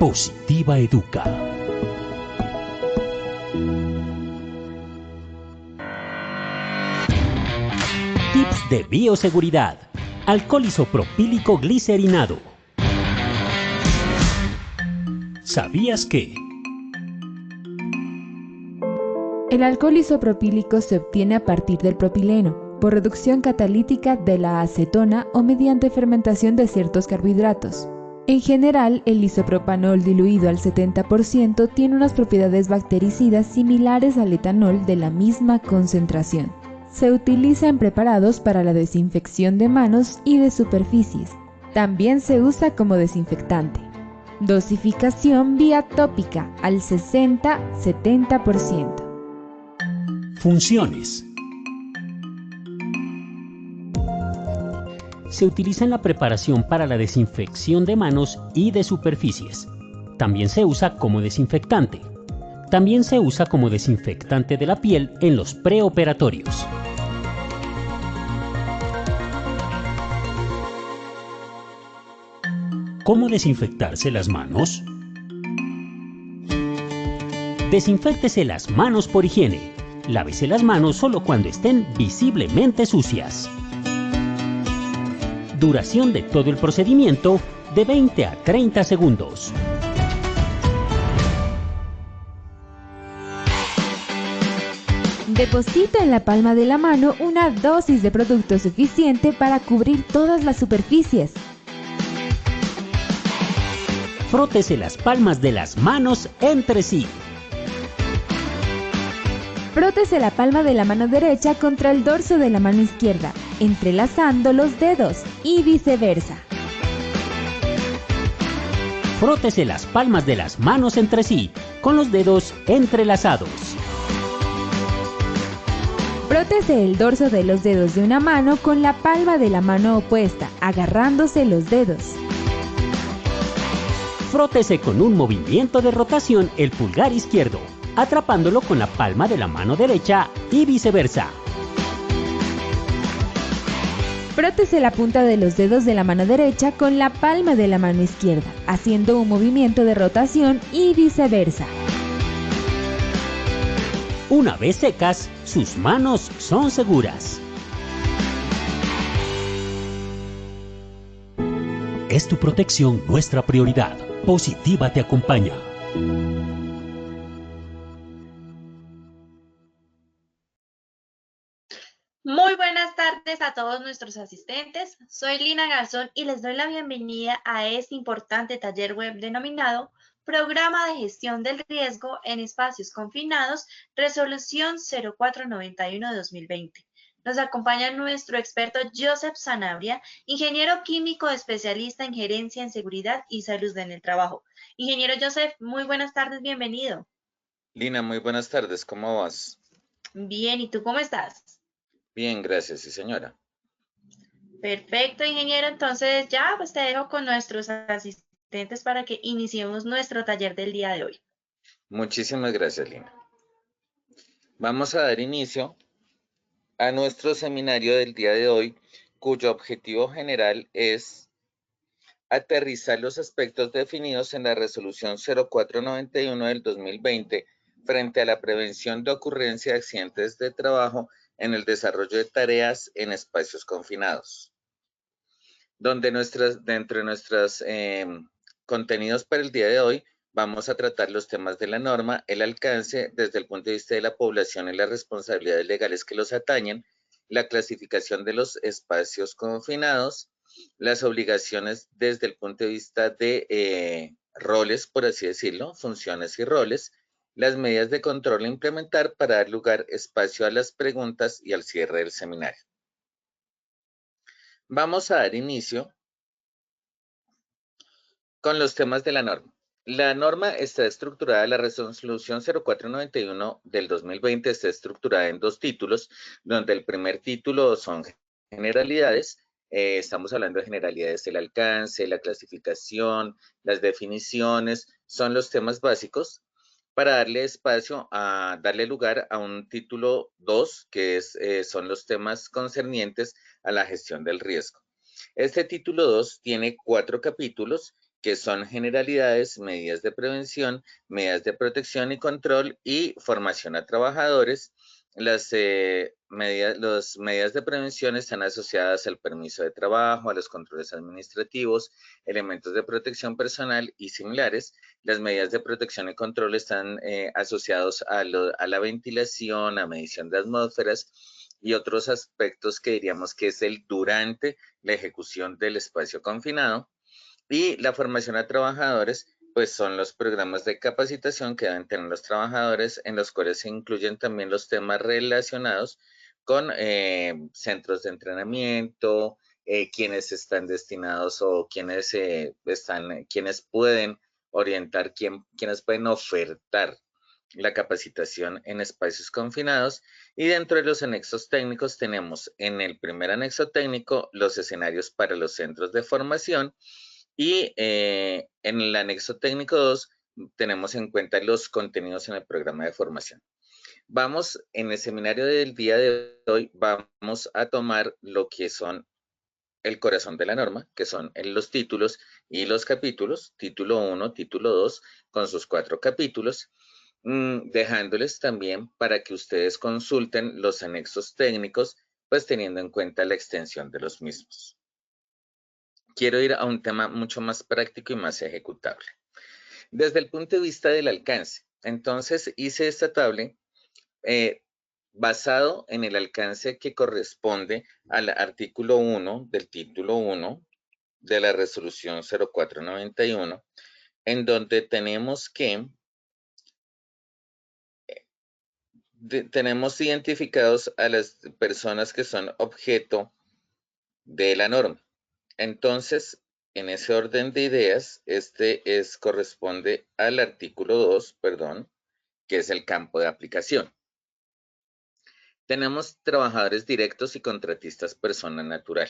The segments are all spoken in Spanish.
Positiva Educa. Tips de bioseguridad. Alcohol isopropílico glicerinado. ¿Sabías que? El alcohol isopropílico se obtiene a partir del propileno, por reducción catalítica de la acetona o mediante fermentación de ciertos carbohidratos. En general, el isopropanol diluido al 70% tiene unas propiedades bactericidas similares al etanol de la misma concentración. Se utiliza en preparados para la desinfección de manos y de superficies. También se usa como desinfectante. Dosificación vía tópica al 60-70%. Funciones. Se utiliza en la preparación para la desinfección de manos y de superficies. También se usa como desinfectante. También se usa como desinfectante de la piel en los preoperatorios. ¿Cómo desinfectarse las manos? Desinféctese las manos por higiene. Lávese las manos solo cuando estén visiblemente sucias. Duración de todo el procedimiento de 20 a 30 segundos. Deposita en la palma de la mano una dosis de producto suficiente para cubrir todas las superficies. Frótese las palmas de las manos entre sí. Frótese la palma de la mano derecha contra el dorso de la mano izquierda, entrelazando los dedos y viceversa. Frótese las palmas de las manos entre sí, con los dedos entrelazados. Frótese el dorso de los dedos de una mano con la palma de la mano opuesta, agarrándose los dedos. Frótese con un movimiento de rotación el pulgar izquierdo, atrapándolo con la palma de la mano derecha y viceversa. Frótese la punta de los dedos de la mano derecha con la palma de la mano izquierda, haciendo un movimiento de rotación y viceversa. Una vez secas, sus manos son seguras. Es tu protección nuestra prioridad. Positiva te acompaña. Muy buenas tardes a todos nuestros asistentes. Soy Lina Garzón y les doy la bienvenida a este importante taller web denominado Programa de Gestión del Riesgo en Espacios Confinados, Resolución 0491-2020. Nos acompaña nuestro experto Joseph Sanabria, ingeniero químico especialista en gerencia en seguridad y salud en el trabajo. Ingeniero Joseph, muy buenas tardes, bienvenido. Lina, muy buenas tardes, ¿cómo vas? Bien, ¿y tú cómo estás? Bien, gracias, sí señora. Perfecto, ingeniero. Entonces ya pues te dejo con nuestros asistentes para que iniciemos nuestro taller del día de hoy. Muchísimas gracias, Lina. Vamos a dar inicio a nuestro seminario del día de hoy, cuyo objetivo general es aterrizar los aspectos definidos en la resolución 0491 del 2020 frente a la prevención de ocurrencia de accidentes de trabajo en el desarrollo de tareas en espacios confinados. Donde dentro de nuestros contenidos para el día de hoy vamos a tratar los temas de la norma, el alcance desde el punto de vista de la población y las responsabilidades legales que los atañen, la clasificación de los espacios confinados, las obligaciones desde el punto de vista de roles, por así decirlo, funciones y roles, las medidas de control a implementar para dar lugar espacio a las preguntas y al cierre del seminario. Vamos a dar inicio con los temas de la norma. La norma está estructurada, la resolución 0491 del 2020 está estructurada en dos títulos, donde el primer título son generalidades. Estamos hablando de generalidades del alcance, la clasificación, las definiciones, son los temas básicos para darle espacio a darle lugar a un título 2, que son los temas concernientes a la gestión del riesgo. Este título 2 tiene 4 capítulos que son generalidades, medidas de prevención, medidas de protección y control y formación a trabajadores. Las medidas de prevención están asociadas al permiso de trabajo, a los controles administrativos, elementos de protección personal y similares. Las medidas de protección y control están asociados a la ventilación, a medición de atmósferas y otros aspectos que diríamos que es el durante la ejecución del espacio confinado. Y la formación a trabajadores, pues son los programas de capacitación que deben tener los trabajadores, en los cuales se incluyen también los temas relacionados con centros de entrenamiento, quienes están destinados o quienes quienes pueden orientar, quienes pueden ofertar la capacitación en espacios confinados. Y dentro de los anexos técnicos tenemos en el primer anexo técnico los escenarios para los centros de formación. Y en el anexo técnico 2 tenemos en cuenta los contenidos en el programa de formación. En el seminario del día de hoy, vamos a tomar lo que son el corazón de la norma, que son los títulos y los capítulos, título 1, título 2, con sus 4 capítulos, dejándoles también para que ustedes consulten los anexos técnicos, pues teniendo en cuenta la extensión de los mismos. Quiero ir a un tema mucho más práctico y más ejecutable. Desde el punto de vista del alcance, entonces hice esta tabla basado en el alcance que corresponde al artículo 1 del título 1 de la resolución 0491, en donde tenemos que tenemos identificados a las personas que son objeto de la norma. Entonces, en ese orden de ideas, corresponde al artículo 2, perdón, que es el campo de aplicación. Tenemos trabajadores directos y contratistas persona natural.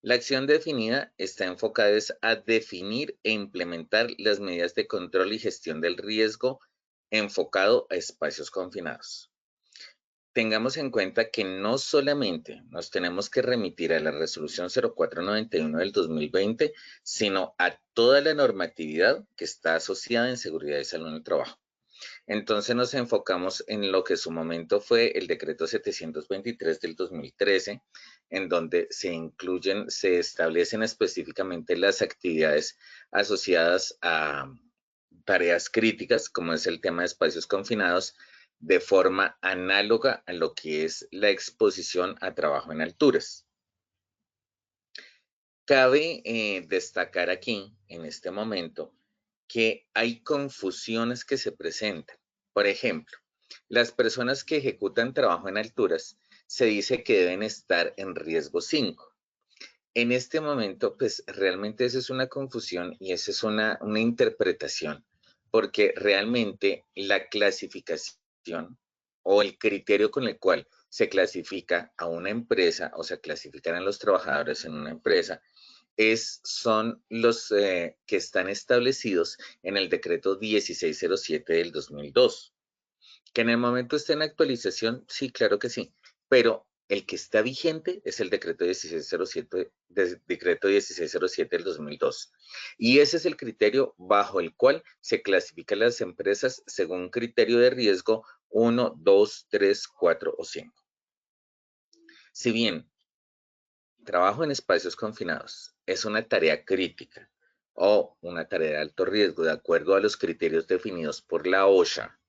La acción definida está enfocada a definir e implementar las medidas de control y gestión del riesgo enfocado a espacios confinados. Tengamos en cuenta que no solamente nos tenemos que remitir a la resolución 0491 del 2020, sino a toda la normatividad que está asociada en seguridad y salud en el trabajo. Entonces nos enfocamos en lo que en su momento fue el decreto 723 del 2013, en donde se establecen específicamente las actividades asociadas a tareas críticas, como es el tema de espacios confinados, de forma análoga a lo que es la exposición a trabajo en alturas. Cabe destacar aquí, en este momento, que hay confusiones que se presentan. Por ejemplo, las personas que ejecutan trabajo en alturas se dice que deben estar en riesgo 5. En este momento, pues realmente esa es una confusión y esa es una interpretación, porque realmente la clasificación o el criterio con el cual se clasifica a una empresa o se clasifican a los trabajadores en una empresa son los que están establecidos en el decreto 1607 del 2002. Que en el momento esté en actualización, sí, claro que sí, pero el que está vigente es el decreto 1607, decreto 1607 del 2002. Y ese es el criterio bajo el cual se clasifican las empresas según un criterio de riesgo 1, 2, 3, 4 o 5. Si bien trabajo en espacios confinados es una tarea crítica o una tarea de alto riesgo de acuerdo a los criterios definidos por la OSHA,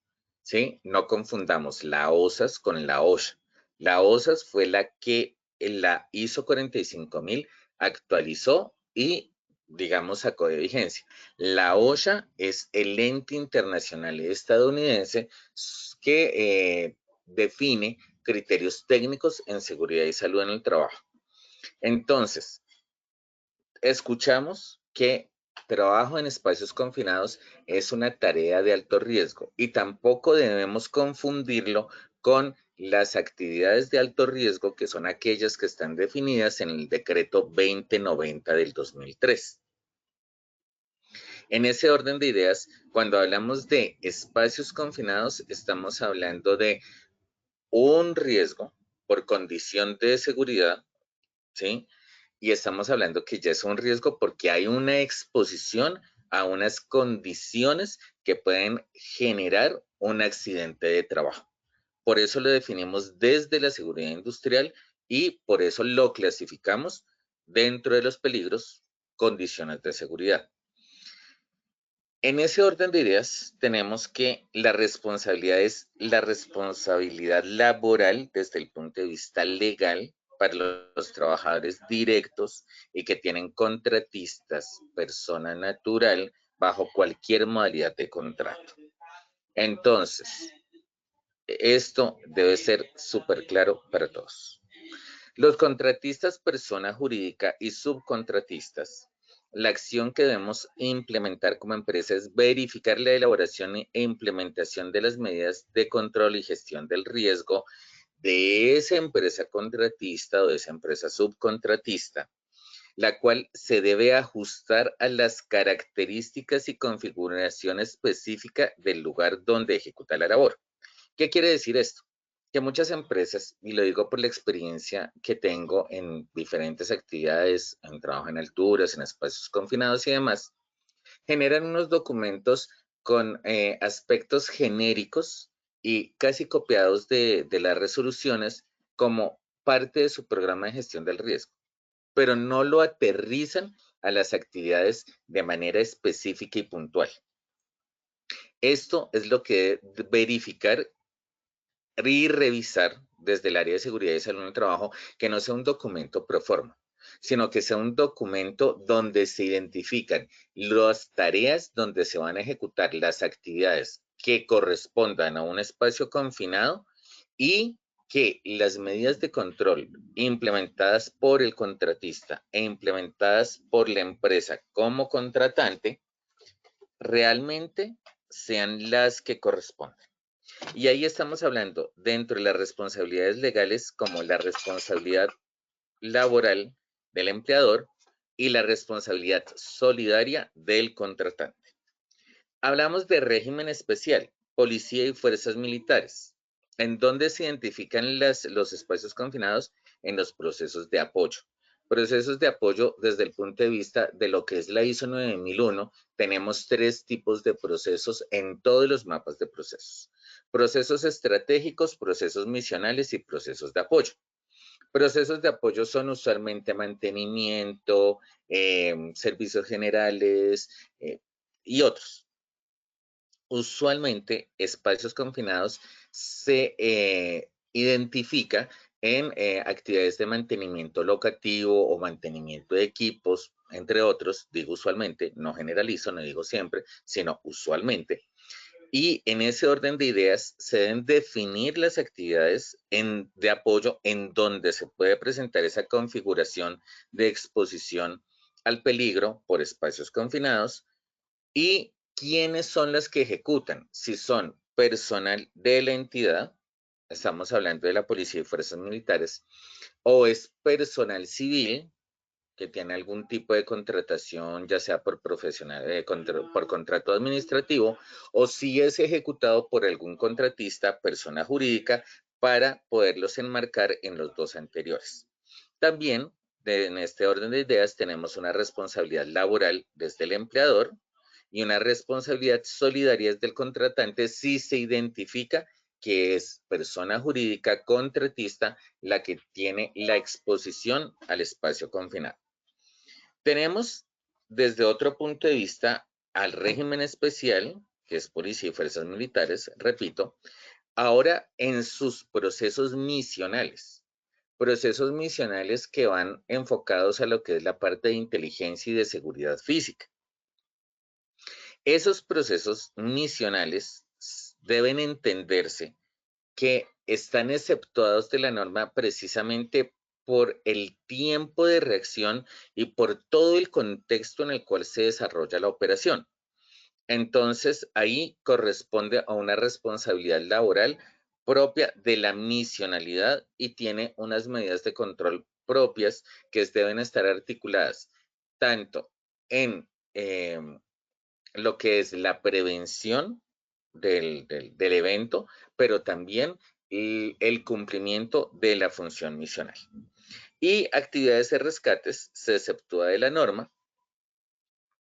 ¿sí? No confundamos la OSAS con la OSHA. La OSAS fue la que la ISO 45000 actualizó y, digamos, sacó de vigencia. La OSHA es el ente internacional estadounidense que define criterios técnicos en seguridad y salud en el trabajo. Entonces, escuchamos que trabajo en espacios confinados es una tarea de alto riesgo y tampoco debemos confundirlo con las actividades de alto riesgo que son aquellas que están definidas en el decreto 2090 del 2003. En ese orden de ideas, cuando hablamos de espacios confinados, estamos hablando de un riesgo por condición de seguridad, ¿sí? y estamos hablando que ya es un riesgo porque hay una exposición a unas condiciones que pueden generar un accidente de trabajo. Por eso lo definimos desde la seguridad industrial y por eso lo clasificamos dentro de los peligros, condiciones de seguridad. En ese orden de ideas, tenemos que la responsabilidad es la responsabilidad laboral desde el punto de vista legal para los trabajadores directos y que tienen contratistas, persona natural, bajo cualquier modalidad de contrato. Entonces, esto debe ser súper claro para todos. Los contratistas, persona jurídica y subcontratistas, la acción que debemos implementar como empresa es verificar la elaboración e implementación de las medidas de control y gestión del riesgo de esa empresa contratista o de esa empresa subcontratista, la cual se debe ajustar a las características y configuración específica del lugar donde ejecuta la labor. ¿Qué quiere decir esto? Que muchas empresas, y lo digo por la experiencia que tengo en diferentes actividades, en trabajo en alturas, en espacios confinados y demás, generan unos documentos con aspectos genéricos y casi copiados de las resoluciones como parte de su programa de gestión del riesgo, pero no lo aterrizan a las actividades de manera específica y puntual. Esto es lo que debe verificar y revisar desde el área de seguridad y salud en el trabajo que no sea un documento pro forma, sino que sea un documento donde se identifican las tareas donde se van a ejecutar las actividades que correspondan a un espacio confinado y que las medidas de control implementadas por el contratista e implementadas por la empresa como contratante realmente sean las que corresponden. Y ahí estamos hablando dentro de las responsabilidades legales como la responsabilidad laboral del empleador y la responsabilidad solidaria del contratante. Hablamos de régimen especial, policía y fuerzas militares, en donde se identifican los espacios confinados en los procesos de apoyo. Procesos de apoyo desde el punto de vista de lo que es la ISO 9001, tenemos 3 tipos de procesos en todos los mapas de procesos. Procesos estratégicos, procesos misionales y procesos de apoyo. Procesos de apoyo son usualmente mantenimiento, servicios generales y otros. Usualmente, espacios confinados se identifica en actividades de mantenimiento locativo o mantenimiento de equipos, entre otros, digo usualmente, no generalizo, no digo siempre, sino usualmente. Y en ese orden de ideas se deben definir las actividades de apoyo en donde se puede presentar esa configuración de exposición al peligro por espacios confinados y quiénes son las que ejecutan. Si son personal de la entidad, estamos hablando de la policía y fuerzas militares, o es personal civil que tiene algún tipo de contratación, ya sea por profesional, por contrato administrativo, o si es ejecutado por algún contratista, persona jurídica, para poderlos enmarcar en los 2 anteriores. También, en este orden de ideas, tenemos una responsabilidad laboral desde el empleador y una responsabilidad solidaria desde el contratante si se identifica que es persona jurídica contratista la que tiene la exposición al espacio confinado. Tenemos desde otro punto de vista al régimen especial, que es policía y fuerzas militares, repito, ahora en sus procesos misionales que van enfocados a lo que es la parte de inteligencia y de seguridad física. Esos procesos misionales deben entenderse que están exceptuados de la norma precisamente por el tiempo de reacción y por todo el contexto en el cual se desarrolla la operación. Entonces, ahí corresponde a una responsabilidad laboral propia de la misionalidad y tiene unas medidas de control propias que deben estar articuladas tanto en lo que es la prevención del evento, pero también el cumplimiento de la función misional. Y actividades de rescates se exceptúa de la norma,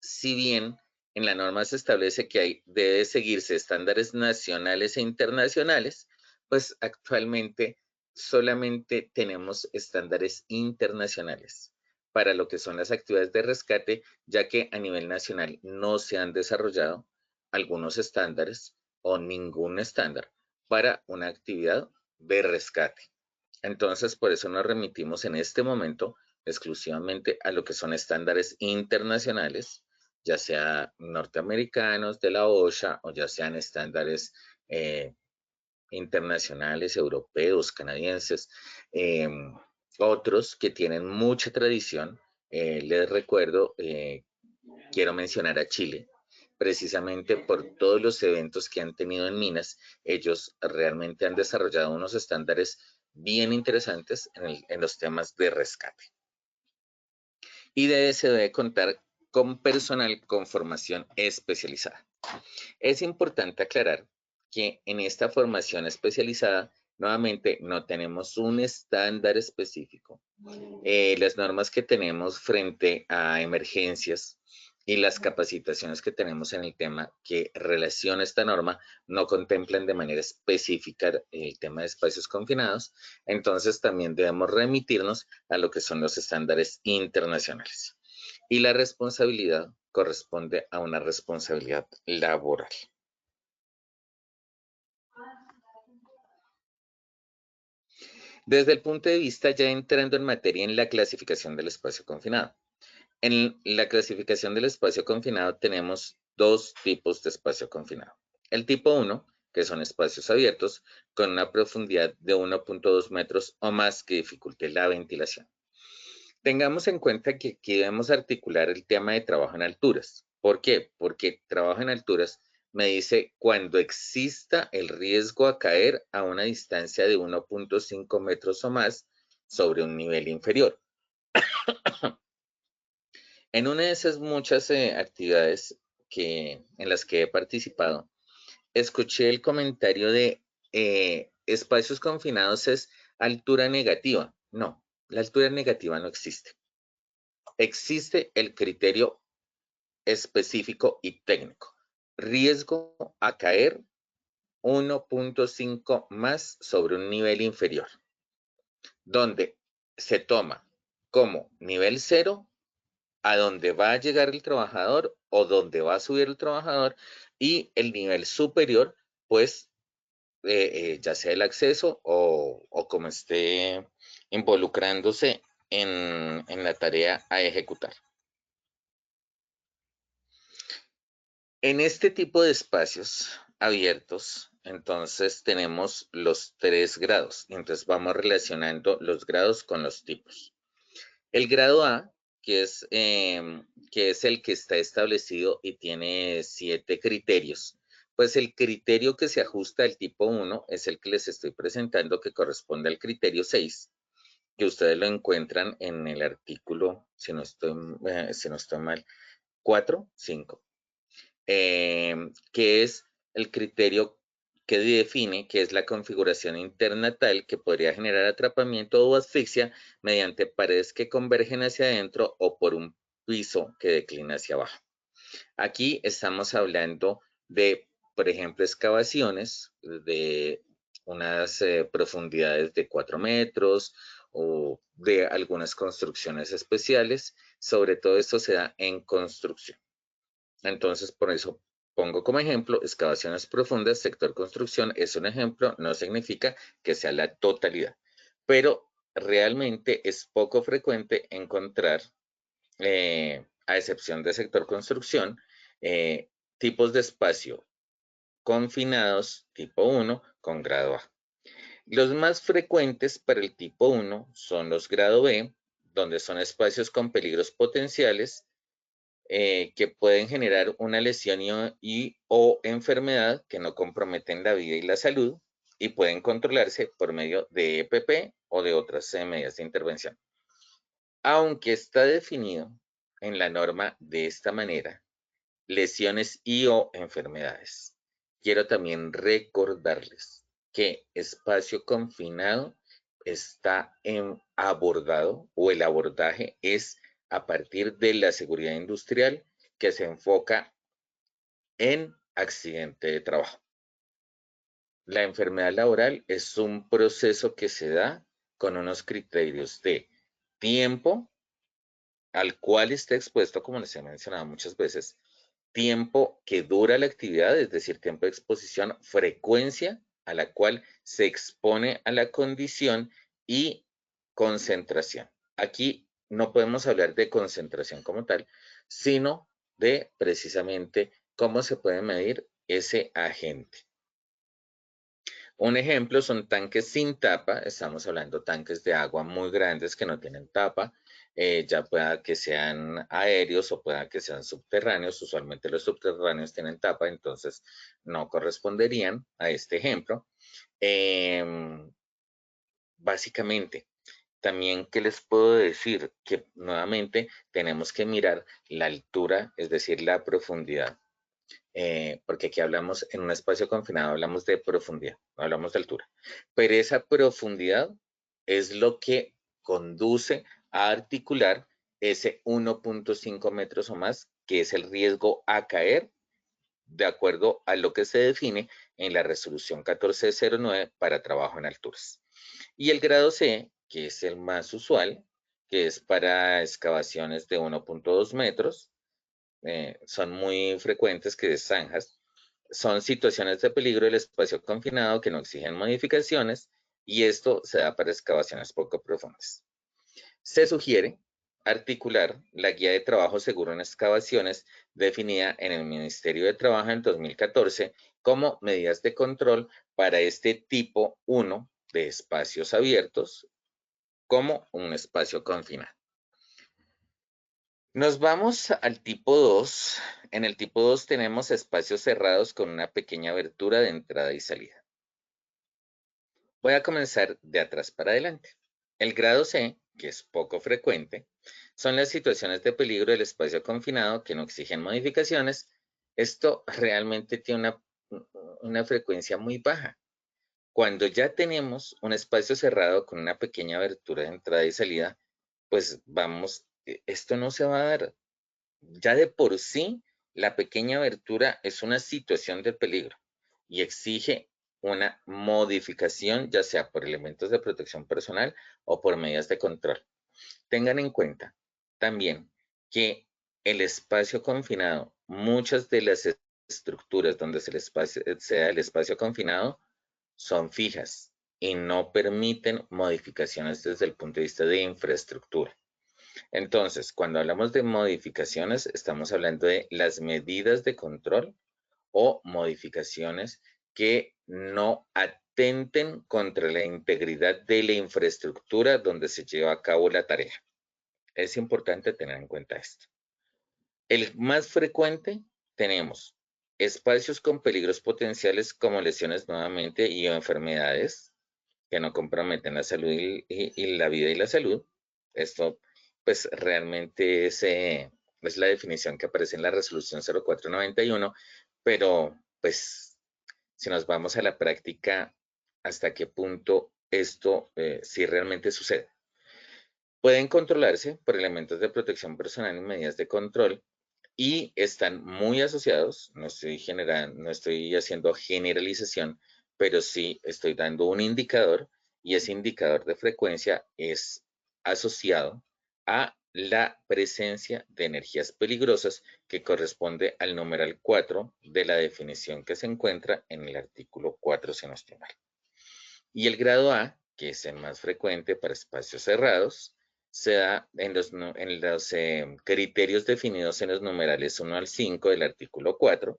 si bien en la norma se establece que debe seguirse estándares nacionales e internacionales, pues actualmente solamente tenemos estándares internacionales para lo que son las actividades de rescate, ya que a nivel nacional no se han desarrollado algunos estándares o ningún estándar para una actividad de rescate. Entonces, por eso nos remitimos en este momento exclusivamente a lo que son estándares internacionales, ya sea norteamericanos de la OSHA o ya sean estándares internacionales, europeos, canadienses, otros que tienen mucha tradición. Les recuerdo, quiero mencionar a Chile, precisamente por todos los eventos que han tenido en minas. Ellos realmente han desarrollado unos estándares bien interesantes en los temas de rescate. Y se debe contar con personal con formación especializada. Es importante aclarar que en esta formación especializada, nuevamente, no tenemos un estándar específico. Las normas que tenemos frente a emergencias y las capacitaciones que tenemos en el tema que relaciona esta norma no contemplan de manera específica el tema de espacios confinados, entonces también debemos remitirnos a lo que son los estándares internacionales. Y la responsabilidad corresponde a una responsabilidad laboral. Desde el punto de vista ya entrando en materia en la clasificación del espacio confinado. En la clasificación del espacio confinado tenemos dos tipos de espacio confinado. El tipo 1, que son espacios abiertos con una profundidad de 1.2 metros o más que dificulte la ventilación. Tengamos en cuenta que aquí debemos articular el tema de trabajo en alturas. ¿Por qué? Porque trabajo en alturas me dice cuando exista el riesgo a caer a una distancia de 1.5 metros o más sobre un nivel inferior. En una de esas muchas actividades en las que he participado, escuché el comentario de espacios confinados es altura negativa. No, la altura negativa no existe. Existe el criterio específico y técnico. Riesgo a caer 1.5 más sobre un nivel inferior, donde se toma como nivel 0 a donde va a llegar el trabajador o donde va a subir el trabajador, y el nivel superior, pues, ya sea el acceso o como esté involucrándose en la tarea a ejecutar. En este tipo de espacios abiertos, entonces tenemos los 3 grados. Entonces vamos relacionando los grados con los tipos. El grado A, que es el que está establecido y tiene 7 criterios. Pues el criterio que se ajusta al tipo 1 es el que les estoy presentando, que corresponde al criterio 6, que ustedes lo encuentran en el artículo, si no estoy mal, 4, 5. Que es el criterio que define que es la configuración interna tal que podría generar atrapamiento o asfixia mediante paredes que convergen hacia adentro o por un piso que declina hacia abajo. Aquí estamos hablando de, por ejemplo, excavaciones de unas profundidades de 4 metros o de algunas construcciones especiales. Sobre todo esto se da en construcción. Entonces, por eso pongo como ejemplo excavaciones profundas, sector construcción es un ejemplo, no significa que sea la totalidad, pero realmente es poco frecuente encontrar, a excepción de sector construcción, tipos de espacio confinados tipo 1 con grado A. Los más frecuentes para el tipo 1 son los grado B, donde son espacios con peligros potenciales, que pueden generar una lesión o enfermedad que no comprometen la vida y la salud y pueden controlarse por medio de EPP o de otras medidas de intervención. Aunque está definido en la norma de esta manera, lesiones o enfermedades. Quiero también recordarles que espacio confinado está abordado, o el abordaje es a partir de la seguridad industrial, que se enfoca en accidente de trabajo. La enfermedad laboral es un proceso que se da con unos criterios de tiempo al cual está expuesto, como les he mencionado muchas veces, tiempo que dura la actividad, es decir, tiempo de exposición, frecuencia a la cual se expone a la condición y concentración. Aquí no podemos hablar de concentración como tal, sino de precisamente cómo se puede medir ese agente. Un ejemplo son tanques sin tapa, estamos hablando de tanques de agua muy grandes que no tienen tapa, ya pueda que sean aéreos o pueda que sean subterráneos. Usualmente los subterráneos tienen tapa, entonces no corresponderían a este ejemplo. Básicamente, también, ¿qué les puedo decir? Que nuevamente tenemos que mirar la altura, es decir, la profundidad. Porque aquí hablamos, en un espacio confinado, hablamos de profundidad, no hablamos de altura. Pero esa profundidad es lo que conduce a articular ese 1.5 metros o más, que es el riesgo a caer, de acuerdo a lo que se define en la resolución 1409 para trabajo en alturas. Y el grado C, que es el más usual, que es para excavaciones de 1.2 metros, son muy frecuentes, que es zanjas. Son situaciones de peligro del espacio confinado que no exigen modificaciones, y esto se da para excavaciones poco profundas. Se sugiere articular la guía de trabajo seguro en excavaciones definida en el Ministerio de Trabajo en 2014 como medidas de control para este tipo 1 de espacios abiertos como un espacio confinado. Nos vamos al tipo 2. En el tipo 2 tenemos espacios cerrados con una pequeña abertura de entrada y salida. Voy a comenzar de atrás para adelante. El grado C, que es poco frecuente, son las situaciones de peligro del espacio confinado que no exigen modificaciones. Esto realmente tiene una frecuencia muy baja. Cuando ya tenemos un espacio cerrado con una pequeña abertura de entrada y salida, pues vamos, esto no se va a dar. Ya de por sí, la pequeña abertura es una situación de peligro y exige una modificación, ya sea por elementos de protección personal o por medidas de control. Tengan en cuenta también que el espacio confinado, muchas de las estructuras donde se da el espacio confinado son fijas y no permiten modificaciones desde el punto de vista de infraestructura. Entonces, cuando hablamos de modificaciones, estamos hablando de las medidas de control o modificaciones que no atenten contra la integridad de la infraestructura donde se lleva a cabo la tarea. Es importante tener en cuenta esto. El más frecuente tenemos espacios con peligros potenciales como lesiones nuevamente y enfermedades que no comprometen la salud y la vida y la salud. Esto pues realmente es la definición que aparece en la resolución 0491, pero pues si nos vamos a la práctica, ¿hasta qué punto esto sí realmente sucede? Pueden controlarse por elementos de protección personal y medidas de control, y están muy asociados. No estoy haciendo generalización, pero sí estoy dando un indicador, y ese indicador de frecuencia es asociado a la presencia de energías peligrosas, que corresponde al numeral 4 de la definición que se encuentra en el artículo 4, si no estoy mal. Y el grado A, que es el más frecuente para espacios cerrados, se da en los criterios definidos en los numerales 1 al 5 del artículo 4,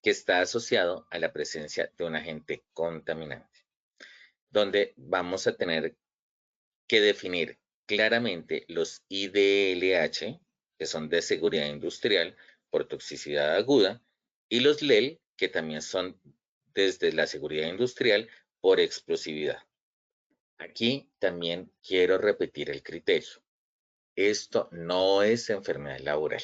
que está asociado a la presencia de un agente contaminante, donde vamos a tener que definir claramente los IDLH, que son de seguridad industrial por toxicidad aguda, y los LEL, que también son desde la seguridad industrial por explosividad. Aquí también quiero repetir el criterio. Esto no es enfermedad laboral.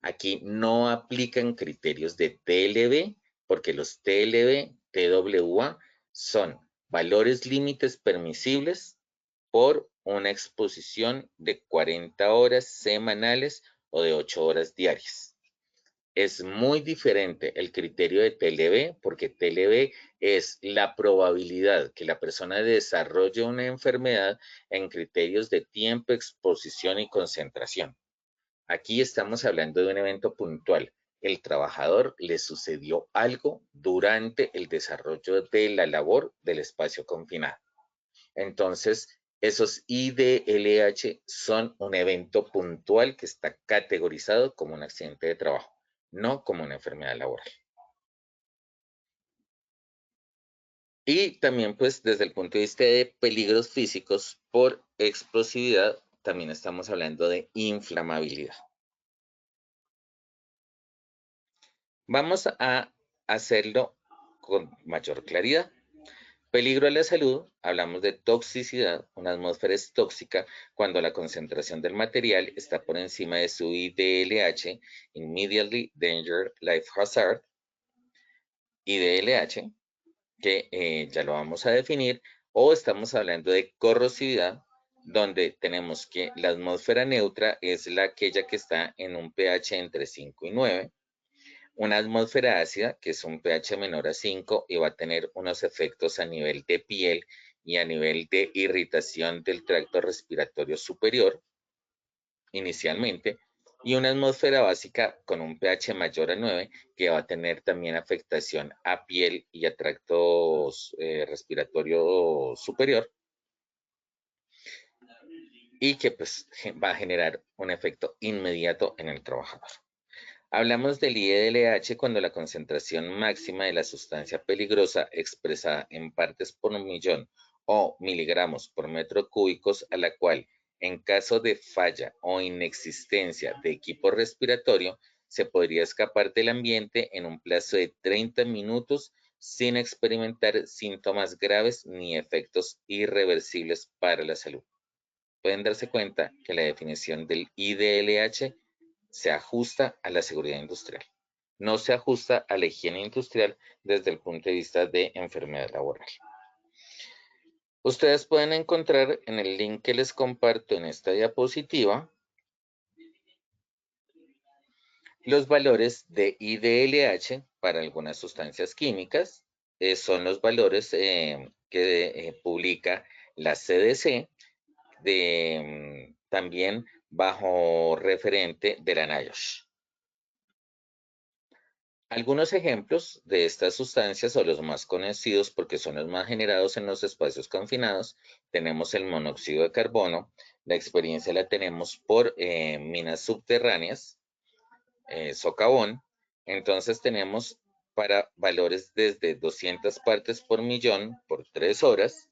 Aquí no aplican criterios de TLB, porque los TLB, TWA, son valores límites permisibles por una exposición de 40 horas semanales o de 8 horas diarias. Es muy diferente el criterio de TLB, porque TLB es la probabilidad que la persona desarrolle una enfermedad en criterios de tiempo, exposición y concentración. Aquí estamos hablando de un evento puntual. El trabajador le sucedió algo durante el desarrollo de la labor del espacio confinado. Entonces, esos IDLH son un evento puntual que está categorizado como un accidente de trabajo, no como una enfermedad laboral. Y también, pues, desde el punto de vista de peligros físicos por explosividad, también estamos hablando de inflamabilidad. Vamos a hacerlo con mayor claridad. Peligro a la salud, hablamos de toxicidad. Una atmósfera es tóxica cuando la concentración del material está por encima de su IDLH, Immediately Danger Life Hazard, IDLH, que ya lo vamos a definir, o estamos hablando de corrosividad, donde tenemos que la atmósfera neutra es aquella que está en un pH entre 5 y 9, una atmósfera ácida, que es un pH menor a 5 y va a tener unos efectos a nivel de piel y a nivel de irritación del tracto respiratorio superior, inicialmente, y una atmósfera básica con un pH mayor a 9, que va a tener también afectación a piel y a tracto respiratorio superior, y que pues va a generar un efecto inmediato en el trabajador. Hablamos del IDLH cuando la concentración máxima de la sustancia peligrosa expresada en partes por millón o miligramos por metro cúbicos, a la cual, en caso de falla o inexistencia de equipo respiratorio, se podría escapar del ambiente en un plazo de 30 minutos sin experimentar síntomas graves ni efectos irreversibles para la salud. Pueden darse cuenta que la definición del IDLH se ajusta a la seguridad industrial, no se ajusta a la higiene industrial desde el punto de vista de enfermedad laboral. Ustedes pueden encontrar en el link que les comparto en esta diapositiva los valores de IDLH para algunas sustancias químicas. Son los valores que publica la CDC, también bajo referente de la NIOSH. Algunos ejemplos de estas sustancias, o los más conocidos porque son los más generados en los espacios confinados, tenemos el monóxido de carbono. La experiencia la tenemos por minas subterráneas, socavón. Entonces tenemos para valores desde 200 partes por millón por 3 horas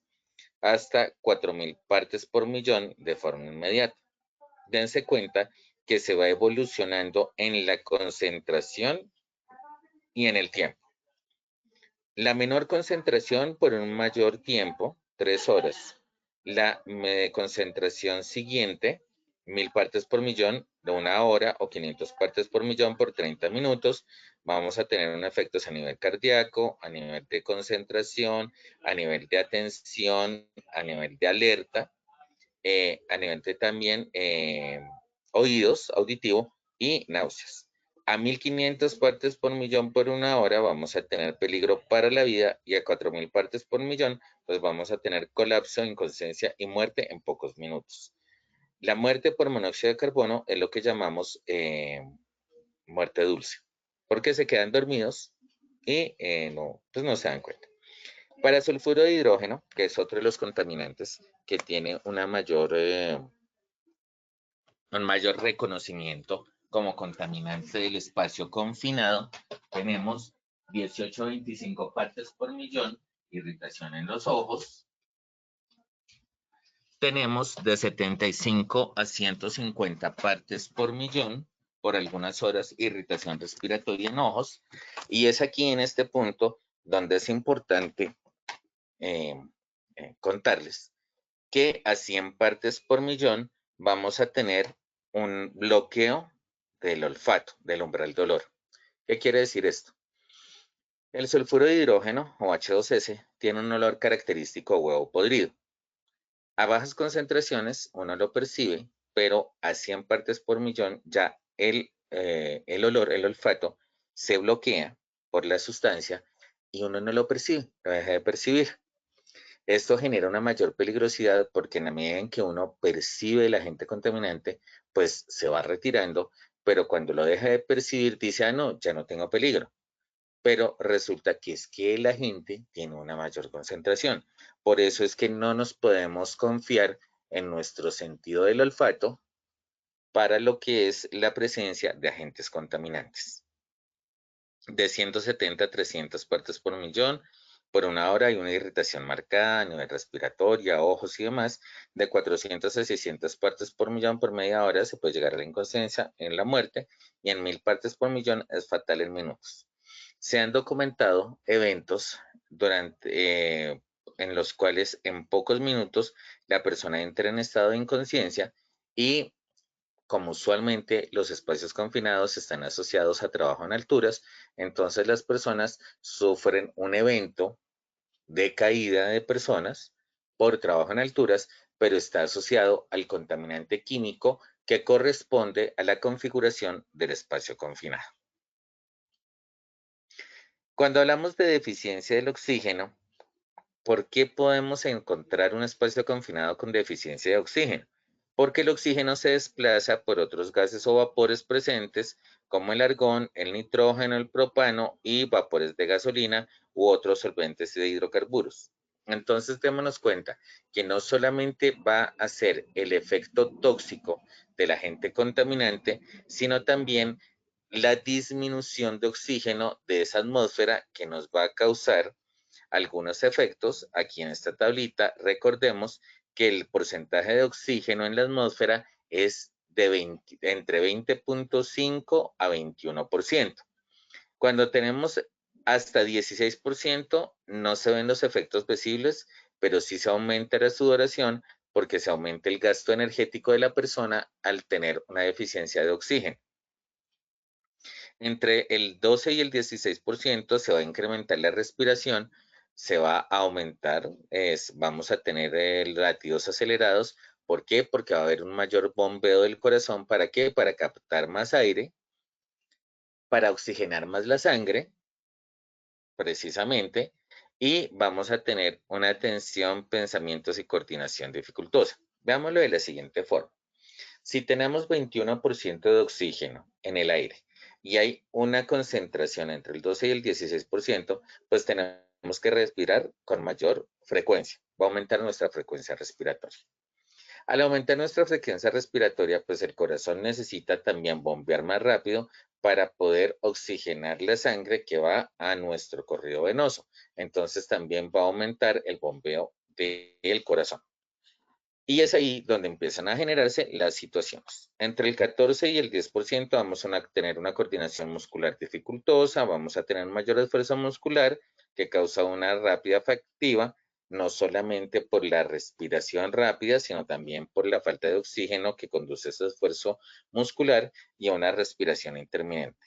hasta 4.000 partes por millón de forma inmediata. Dense cuenta que se va evolucionando en la concentración y en el tiempo. La menor concentración por un mayor tiempo, 3 horas. La concentración siguiente, 1.000 partes por millón de 1 hora o 500 partes por millón por 30 minutos. Vamos a tener efectos a nivel cardíaco, a nivel de concentración, a nivel de atención, a nivel de alerta, a nivel de también oídos, auditivo y náuseas. A 1.500 partes por millón por 1 hora vamos a tener peligro para la vida, y a 4.000 partes por millón pues vamos a tener colapso, inconsciencia y muerte en pocos minutos. La muerte por monóxido de carbono es lo que llamamos muerte dulce, porque se quedan dormidos y pues no se dan cuenta. Para sulfuro de hidrógeno, que es otro de los contaminantes que tiene un mayor reconocimiento como contaminante del espacio confinado, tenemos 18 a 25 partes por millón, irritación en los ojos. Tenemos de 75 a 150 partes por millón, por algunas horas, irritación respiratoria en ojos. Y es aquí en este punto donde es importante contarles que a 100 partes por millón vamos a tener un bloqueo del olfato, del umbral del olor. ¿Qué quiere decir esto? El sulfuro de hidrógeno, o H2S, tiene un olor característico a huevo podrido. A bajas concentraciones uno lo percibe, pero a 100 partes por millón ya el olor, el olfato, se bloquea por la sustancia y uno no lo percibe, lo deja de percibir. Esto genera una mayor peligrosidad porque en la medida en que uno percibe el agente contaminante, pues se va retirando, pero cuando lo deja de percibir dice, ah, no, ya no tengo peligro. Pero resulta que es que el agente tiene una mayor concentración. Por eso es que no nos podemos confiar en nuestro sentido del olfato para lo que es la presencia de agentes contaminantes. De 170 a 300 partes por millón por una hora hay una irritación marcada a nivel respiratoria, ojos y demás. De 400 a 600 partes por millón por media hora se puede llegar a la inconsciencia, en la muerte, y en 1000 partes por millón es fatal en minutos. Se han documentado eventos en los cuales en pocos minutos la persona entra en estado de inconsciencia y como usualmente los espacios confinados están asociados a trabajo en alturas, entonces las personas sufren un evento de caída de personas por trabajo en alturas, pero está asociado al contaminante químico que corresponde a la configuración del espacio confinado. Cuando hablamos de deficiencia del oxígeno, ¿por qué podemos encontrar un espacio confinado con deficiencia de oxígeno? Porque el oxígeno se desplaza por otros gases o vapores presentes, como el argón, el nitrógeno, el propano y vapores de gasolina u otros solventes de hidrocarburos. Entonces, démonos cuenta que no solamente va a ser el efecto tóxico del agente contaminante, sino también la disminución de oxígeno de esa atmósfera que nos va a causar algunos efectos. Aquí en esta tablita recordemos que el porcentaje de oxígeno en la atmósfera es de entre 20.5 a 21%. Cuando tenemos hasta 16% no se ven los efectos visibles, pero sí se aumenta la sudoración porque se aumenta el gasto energético de la persona al tener una deficiencia de oxígeno. Entre el 12 y el 16% se va a incrementar la respiración, se va a aumentar, vamos a tener latidos acelerados. ¿Por qué? Porque va a haber un mayor bombeo del corazón. ¿Para qué? Para captar más aire, para oxigenar más la sangre, precisamente, y vamos a tener una tensión, pensamientos y coordinación dificultosa. Veámoslo de la siguiente forma. Si tenemos 21% de oxígeno en el aire y hay una concentración entre el 12 y el 16%, pues tenemos que respirar con mayor frecuencia. Va a aumentar nuestra frecuencia respiratoria. Al aumentar nuestra frecuencia respiratoria, pues el corazón necesita también bombear más rápido para poder oxigenar la sangre que va a nuestro corrido venoso. Entonces también va a aumentar el bombeo del corazón. Y es ahí donde empiezan a generarse las situaciones. Entre el 14 y el 10% vamos a tener una coordinación muscular dificultosa, vamos a tener mayor esfuerzo muscular que causa una rápida fatiga, no solamente por la respiración rápida, sino también por la falta de oxígeno que conduce a ese esfuerzo muscular y a una respiración intermitente.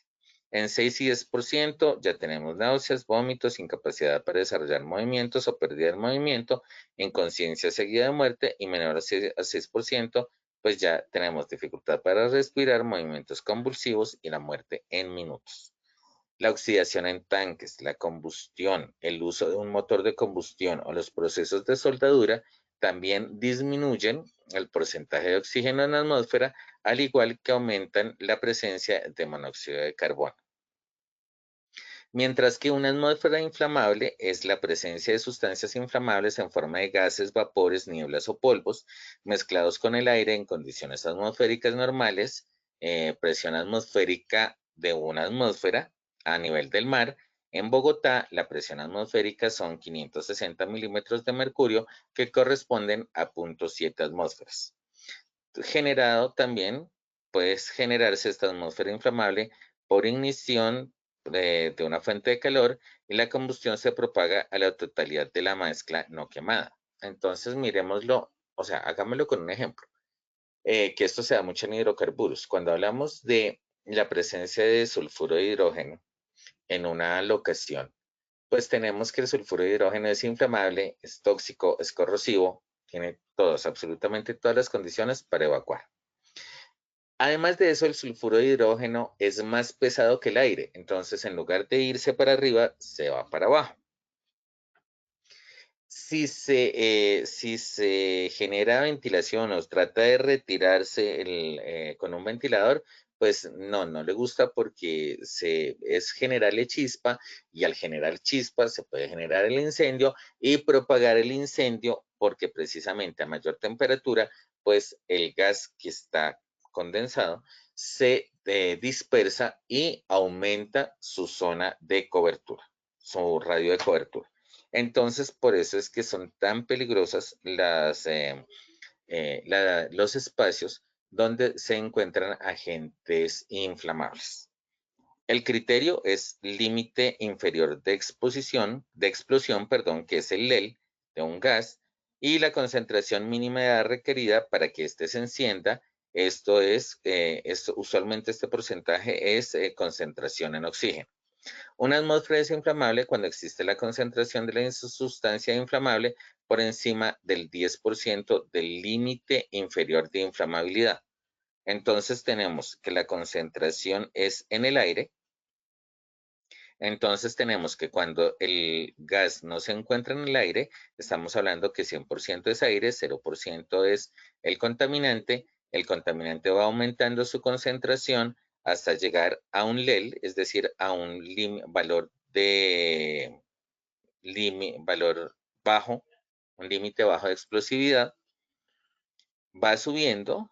En 6 y 10% ya tenemos náuseas, vómitos, incapacidad para desarrollar movimientos o pérdida del movimiento, inconsciencia seguida de muerte, y menor a 6%, pues ya tenemos dificultad para respirar, movimientos convulsivos y la muerte en minutos. La oxidación en tanques, la combustión, el uso de un motor de combustión o los procesos de soldadura también disminuyen el porcentaje de oxígeno en la atmósfera, al igual que aumentan la presencia de monóxido de carbono. Mientras que una atmósfera inflamable es la presencia de sustancias inflamables en forma de gases, vapores, nieblas o polvos mezclados con el aire en condiciones atmosféricas normales, presión atmosférica de una atmósfera a nivel del mar. En Bogotá, la presión atmosférica son 560 milímetros de mercurio, que corresponden a 0.7 atmósferas. Generado también, puede generarse esta atmósfera inflamable por ignición de una fuente de calor, y la combustión se propaga a la totalidad de la mezcla no quemada. Entonces, miremoslo, o sea, hagámoslo con un ejemplo, que esto se da mucho en hidrocarburos. Cuando hablamos de la presencia de sulfuro de hidrógeno en una locación, pues tenemos que el sulfuro de hidrógeno es inflamable, es tóxico, es corrosivo, tiene absolutamente todas las condiciones para evacuar. Además de eso, el sulfuro de hidrógeno es más pesado que el aire, entonces en lugar de irse para arriba, se va para abajo. Si se genera ventilación o trata de retirarse con un ventilador, pues no le gusta porque es generarle chispa y al generar chispa se puede generar el incendio y propagar el incendio porque precisamente a mayor temperatura, pues el gas que está condensado se dispersa y aumenta su zona de cobertura, su radio de cobertura. Entonces, por eso es que son tan peligrosas los espacios donde se encuentran agentes inflamables. El criterio es límite inferior de explosión, que es el LEL de un gas, y la concentración mínima requerida para que éste se encienda. Usualmente este porcentaje es concentración en oxígeno. Una atmósfera es inflamable cuando existe la concentración de la sustancia inflamable por encima del 10% del límite inferior de inflamabilidad. Entonces tenemos que la concentración es en el aire. Entonces tenemos que cuando el gas no se encuentra en el aire, estamos hablando que 100% es aire, 0% es el contaminante va aumentando su concentración hasta llegar a un LEL, es decir, a un valor bajo, un límite bajo de explosividad, va subiendo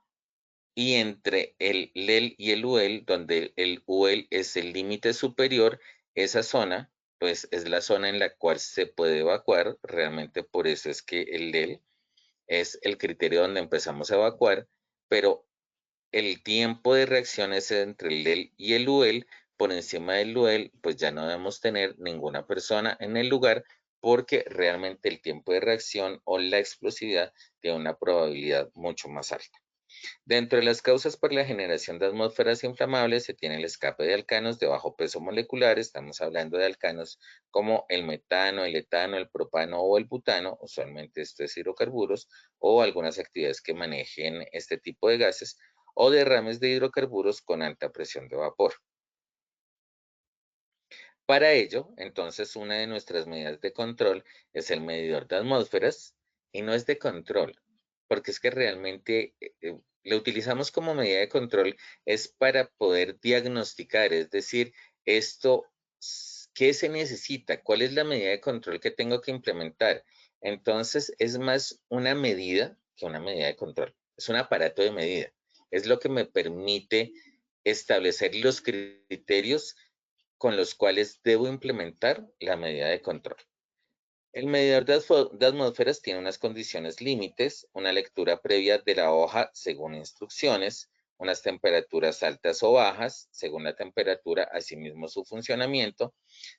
y entre el LEL y el UL, donde el UL es el límite superior, esa zona, pues es la zona en la cual se puede evacuar, realmente por eso es que el LEL es el criterio donde empezamos a evacuar, pero el tiempo de reacción es entre el LEL y el UL. Por encima del UL, pues ya no debemos tener ninguna persona en el lugar porque realmente el tiempo de reacción o la explosividad tiene una probabilidad mucho más alta. Dentro de las causas por la generación de atmósferas inflamables se tiene el escape de alcanos de bajo peso molecular. Estamos hablando de alcanos como el metano, el etano, el propano o el butano. Usualmente esto es hidrocarburos o algunas actividades que manejen este tipo de gases o derrames de hidrocarburos con alta presión de vapor. Para ello, entonces, una de nuestras medidas de control es el medidor de atmósferas y no es de control, porque es que realmente lo utilizamos como medida de control es para poder diagnosticar, es decir, ¿qué se necesita? ¿Cuál es la medida de control que tengo que implementar? Entonces, es más una medida que una medida de control. Es un aparato de medida. Es lo que me permite establecer los criterios con los cuales debo implementar la medida de control. El medidor de atmósferas tiene unas condiciones límites, una lectura previa de la hoja según instrucciones, unas temperaturas altas o bajas, según la temperatura, asimismo su funcionamiento.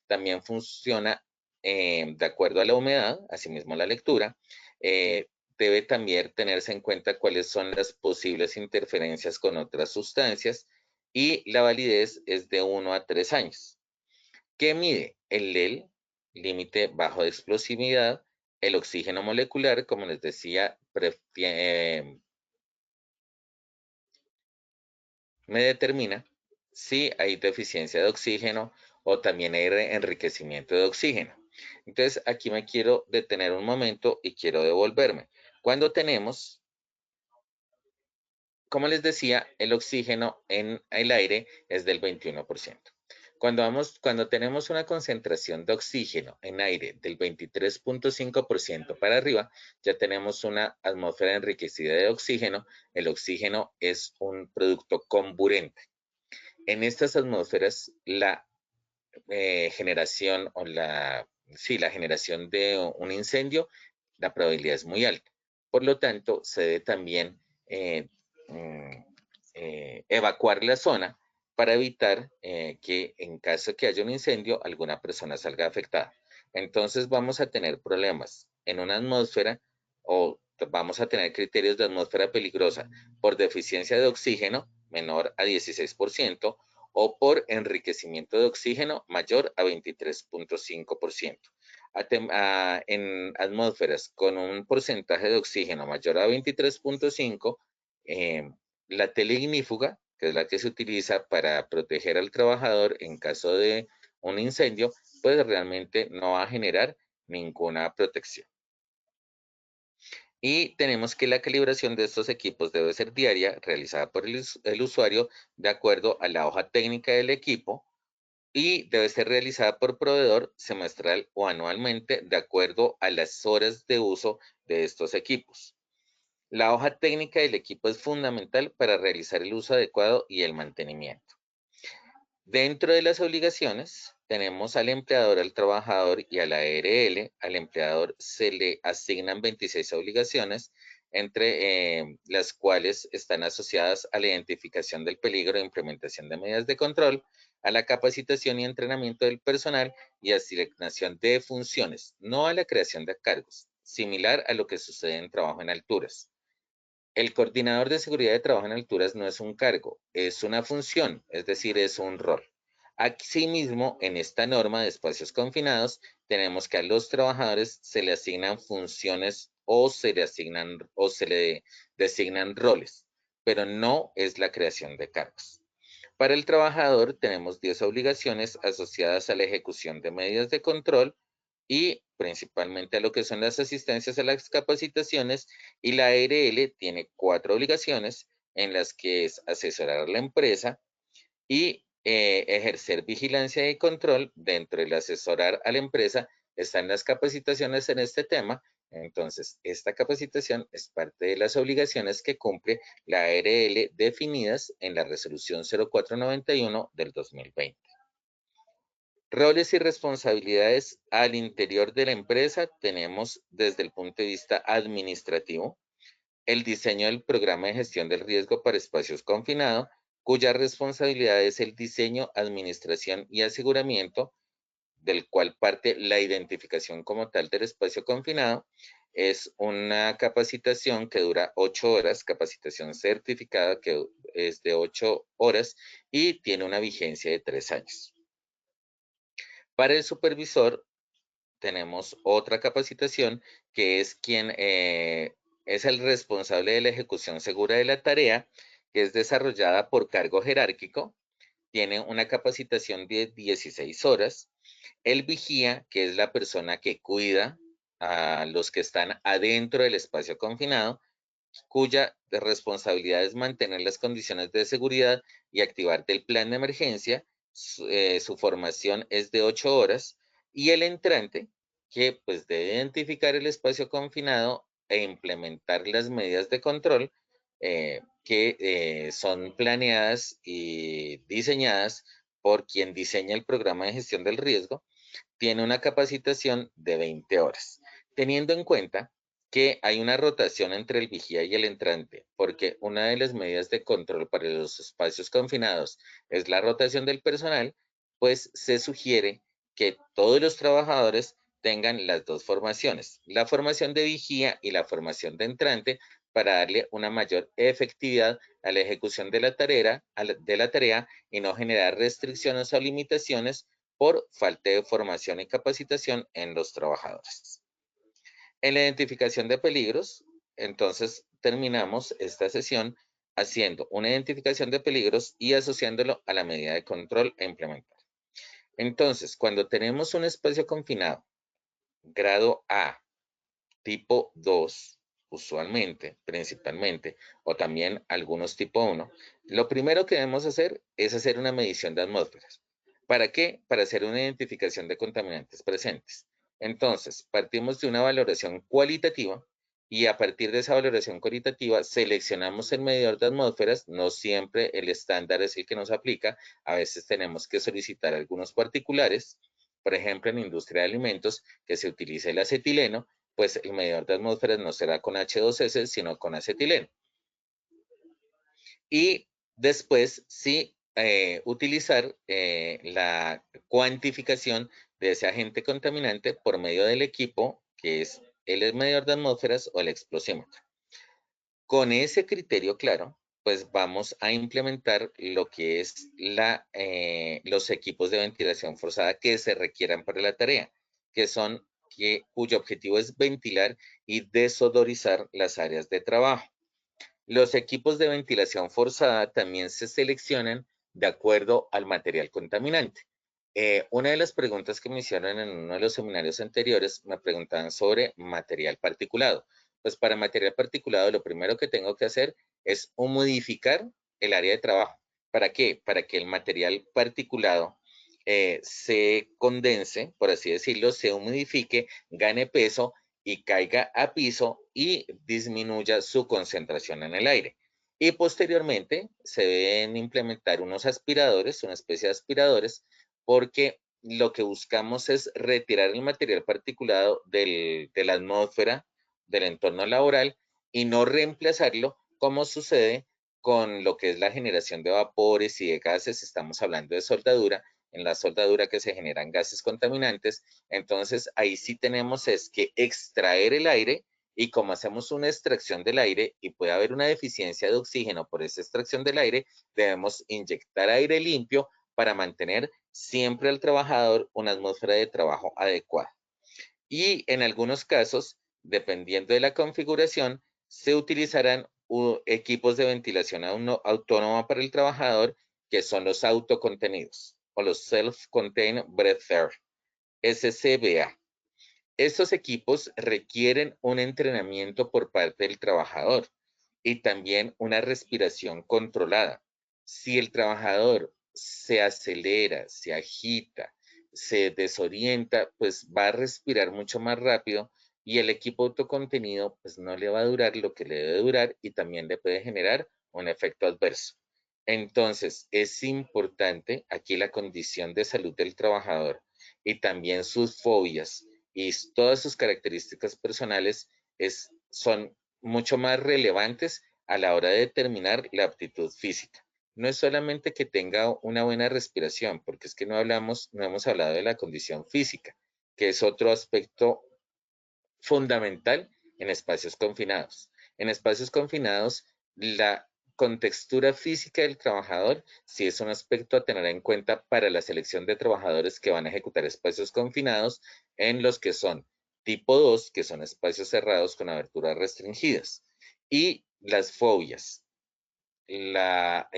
También funciona de acuerdo a la humedad, asimismo la lectura. Debe también tenerse en cuenta cuáles son las posibles interferencias con otras sustancias y la validez es de 1 a 3 años. ¿Qué mide? El LEL, límite bajo de explosividad, el oxígeno molecular, como les decía, me determina si hay deficiencia de oxígeno o también hay enriquecimiento de oxígeno. Entonces, aquí me quiero detener un momento y quiero devolverme. Cuando tenemos, como les decía, el oxígeno en el aire es del 21%. Cuando tenemos una concentración de oxígeno en aire del 23.5% para arriba, ya tenemos una atmósfera enriquecida de oxígeno. El oxígeno es un producto comburente. En estas atmósferas, la generación generación de un incendio, la probabilidad es muy alta. Por lo tanto, se debe también evacuar la zona para evitar que en caso que haya un incendio, alguna persona salga afectada. Entonces vamos a tener problemas en una atmósfera o vamos a tener criterios de atmósfera peligrosa por deficiencia de oxígeno menor a 16% o por enriquecimiento de oxígeno mayor a 23.5%. En atmósferas con un porcentaje de oxígeno mayor a 23.5, la tela ignífuga, que es la que se utiliza para proteger al trabajador en caso de un incendio, pues realmente no va a generar ninguna protección. Y tenemos que la calibración de estos equipos debe ser diaria, realizada por el usuario de acuerdo a la hoja técnica del equipo, y debe ser realizada por proveedor semestral o anualmente de acuerdo a las horas de uso de estos equipos. La hoja técnica del equipo es fundamental para realizar el uso adecuado y el mantenimiento. Dentro de las obligaciones, tenemos al empleador, al trabajador y a la ARL. Al empleador se le asignan 26 obligaciones, entre las cuales están asociadas a la identificación del peligro e implementación de medidas de control, a la capacitación y entrenamiento del personal y asignación de funciones, no a la creación de cargos, similar a lo que sucede en trabajo en alturas. El coordinador de seguridad de trabajo en alturas no es un cargo, es una función, es decir, es un rol. Asimismo, en esta norma de espacios confinados, tenemos que a los trabajadores se le asignan funciones o se le designan roles, pero no es la creación de cargos. Para el trabajador tenemos 10 obligaciones asociadas a la ejecución de medidas de control y principalmente a lo que son las asistencias a las capacitaciones, y la ARL tiene 4 obligaciones en las que es asesorar a la empresa y ejercer vigilancia y control. Dentro del asesorar a la empresa están las capacitaciones en este tema. Entonces, esta capacitación es parte de las obligaciones que cumple la ARL definidas en la resolución 0491 del 2020. Roles y responsabilidades al interior de la empresa tenemos desde el punto de vista administrativo el diseño del programa de gestión del riesgo para espacios confinados, cuya responsabilidad es el diseño, administración y aseguramiento, del cual parte la identificación como tal del espacio confinado. Es una capacitación que dura 8 horas, capacitación certificada que es de 8 horas y tiene una vigencia de 3 años. Para el supervisor tenemos otra capacitación que es quien es el responsable de la ejecución segura de la tarea, que es desarrollada por cargo jerárquico. Tiene una capacitación de 16 horas. El vigía, que es la persona que cuida a los que están adentro del espacio confinado, cuya responsabilidad es mantener las condiciones de seguridad y activar el plan de emergencia. Su formación es de 8 horas. Y el entrante, que pues debe identificar el espacio confinado e implementar las medidas de control que son planeadas y diseñadas por quien diseña el programa de gestión del riesgo. Tiene una capacitación de 20 horas, teniendo en cuenta que hay una rotación entre el vigía y el entrante, porque una de las medidas de control para los espacios confinados es la rotación del personal. Pues se sugiere que todos los trabajadores tengan las dos formaciones, la formación de vigía y la formación de entrante, para darle una mayor efectividad a la ejecución de la tarea y no generar restricciones o limitaciones por falta de formación y capacitación en los trabajadores. En la identificación de peligros, entonces terminamos esta sesión haciendo una identificación de peligros y asociándolo a la medida de control a implementar. Entonces, cuando tenemos un espacio confinado, grado A, tipo 2, usualmente, principalmente, o también algunos tipo 1, lo primero que debemos hacer es hacer una medición de atmósferas. ¿Para qué? Para hacer una identificación de contaminantes presentes. Entonces, partimos de una valoración cualitativa y a partir de esa valoración cualitativa seleccionamos el medidor de atmósferas. No siempre el estándar es el que nos aplica. A veces tenemos que solicitar algunos particulares. Por ejemplo, en industria de alimentos, que se utiliza el acetileno, pues el medidor de atmósferas no será con H2S, sino con acetileno. Y después sí utilizar la cuantificación de ese agente contaminante por medio del equipo, que es el medidor de atmósferas o el explosímetro. Con ese criterio claro, pues vamos a implementar lo que es los equipos de ventilación forzada que se requieran para la tarea, cuyo objetivo es ventilar y desodorizar las áreas de trabajo. Los equipos de ventilación forzada también se seleccionan de acuerdo al material contaminante. Una de las preguntas que me hicieron en uno de los seminarios anteriores me preguntaban sobre material particulado. Pues para material particulado lo primero que tengo que hacer es humidificar el área de trabajo. ¿Para qué? Para que el material particulado se condense, por así decirlo, se humidifique, gane peso y caiga a piso y disminuya su concentración en el aire. Y posteriormente se deben implementar unos aspiradores, una especie de aspiradores, porque lo que buscamos es retirar el material particulado de la atmósfera, del entorno laboral, y no reemplazarlo como sucede con lo que es la generación de vapores y de gases. Estamos hablando de soldadura, en la soldadura que se generan gases contaminantes. Entonces ahí sí tenemos es que extraer el aire, y como hacemos una extracción del aire y puede haber una deficiencia de oxígeno por esa extracción del aire, debemos inyectar aire limpio para mantener siempre al trabajador una atmósfera de trabajo adecuada. Y en algunos casos, dependiendo de la configuración, se utilizarán equipos de ventilación autónoma para el trabajador, que son los autocontenidos o los Self-Contained Breath Air, SCBA. Estos equipos requieren un entrenamiento por parte del trabajador y también una respiración controlada. Si el trabajador se acelera, se agita, se desorienta, pues va a respirar mucho más rápido y el equipo autocontenido pues no le va a durar lo que le debe durar y también le puede generar un efecto adverso. Entonces, es importante aquí la condición de salud del trabajador y también sus fobias y todas sus características personales son mucho más relevantes a la hora de determinar la aptitud física. No es solamente que tenga una buena respiración, porque es que no hemos hablado de la condición física, que es otro aspecto fundamental en espacios confinados. En espacios confinados, la contextura física del trabajador sí es un aspecto a tener en cuenta para la selección de trabajadores que van a ejecutar espacios confinados, en los que son tipo 2, que son espacios cerrados con aberturas restringidas, y las fobias, la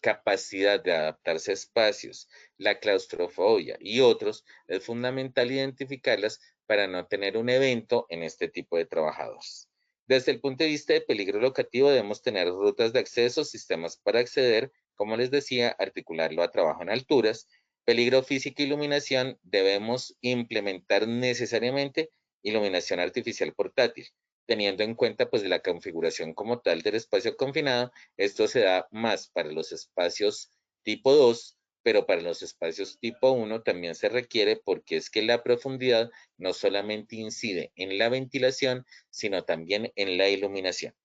capacidad de adaptarse a espacios, la claustrofobia y otros, es fundamental identificarlas para no tener un evento en este tipo de trabajadores. Desde el punto de vista de peligro locativo, debemos tener rutas de acceso, sistemas para acceder, como les decía, articularlo a trabajo en alturas. Peligro físico e iluminación, debemos implementar necesariamente iluminación artificial portátil, teniendo en cuenta pues la configuración como tal del espacio confinado. Esto se da más para los espacios tipo 2, pero para los espacios tipo 1 también se requiere, porque es que la profundidad no solamente incide en la ventilación, sino también en la iluminación.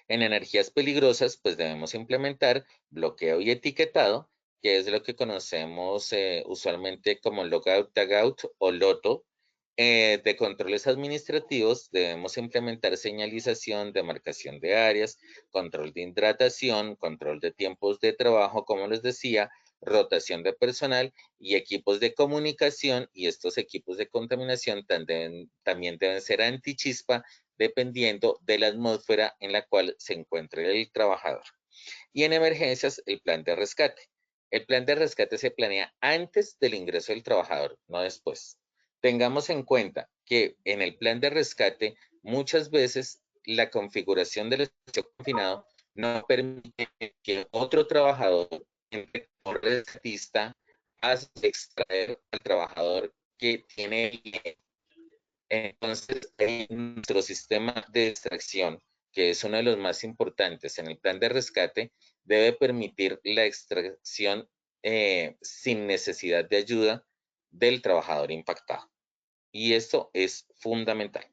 En energías peligrosas, pues debemos implementar bloqueo y etiquetado, que es lo que conocemos usualmente como logout, tagout o loto. De controles administrativos, debemos implementar señalización, demarcación de áreas, control de hidratación, control de tiempos de trabajo, como les decía, rotación de personal y equipos de comunicación, y estos equipos de contaminación también deben ser antichispa, dependiendo de la atmósfera en la cual se encuentre el trabajador. Y en emergencias, el plan de rescate. El plan de rescate se planea antes del ingreso del trabajador, no después. Tengamos en cuenta que en el plan de rescate muchas veces la configuración del espacio confinado no permite que otro trabajador entre como rescatista a extraer al trabajador que tiene el. Entonces, en nuestro sistema de extracción, que es uno de los más importantes en el plan de rescate, debe permitir la extracción sin necesidad de ayuda del trabajador impactado. Y esto es fundamental.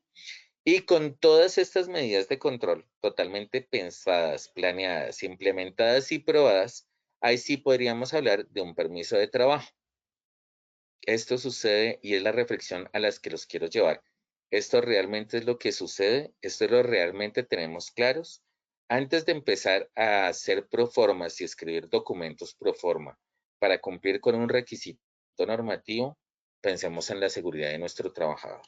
Y con todas estas medidas de control totalmente pensadas, planeadas, implementadas y probadas, ahí sí podríamos hablar de un permiso de trabajo. Esto sucede y es la reflexión a las que los quiero llevar. ¿Esto realmente es lo que sucede? ¿Esto es lo realmente tenemos claros? Antes de empezar a hacer proformas y escribir documentos proforma para cumplir con un requisito normativo, pensemos en la seguridad de nuestro trabajador.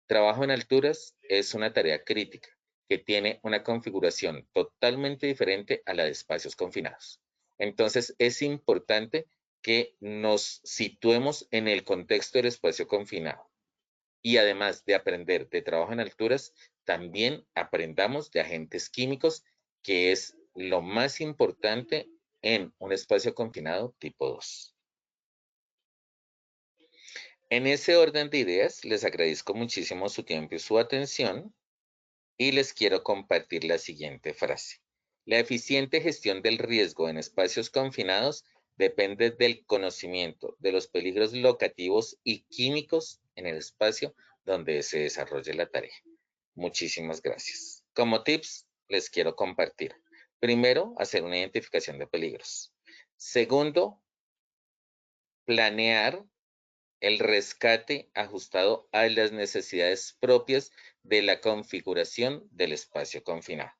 Trabajo en alturas es una tarea crítica que tiene una configuración totalmente diferente a la de espacios confinados. Entonces, es importante que nos situemos en el contexto del espacio confinado. Y además de aprender de trabajo en alturas, también aprendamos de agentes químicos, que es lo más importante en un espacio confinado tipo 2. En ese orden de ideas, les agradezco muchísimo su tiempo y su atención y les quiero compartir la siguiente frase. La eficiente gestión del riesgo en espacios confinados depende del conocimiento de los peligros locativos y químicos en el espacio donde se desarrolle la tarea. Muchísimas gracias. Como tips, les quiero compartir. Primero, hacer una identificación de peligros. Segundo, planear el rescate ajustado a las necesidades propias de la configuración del espacio confinado.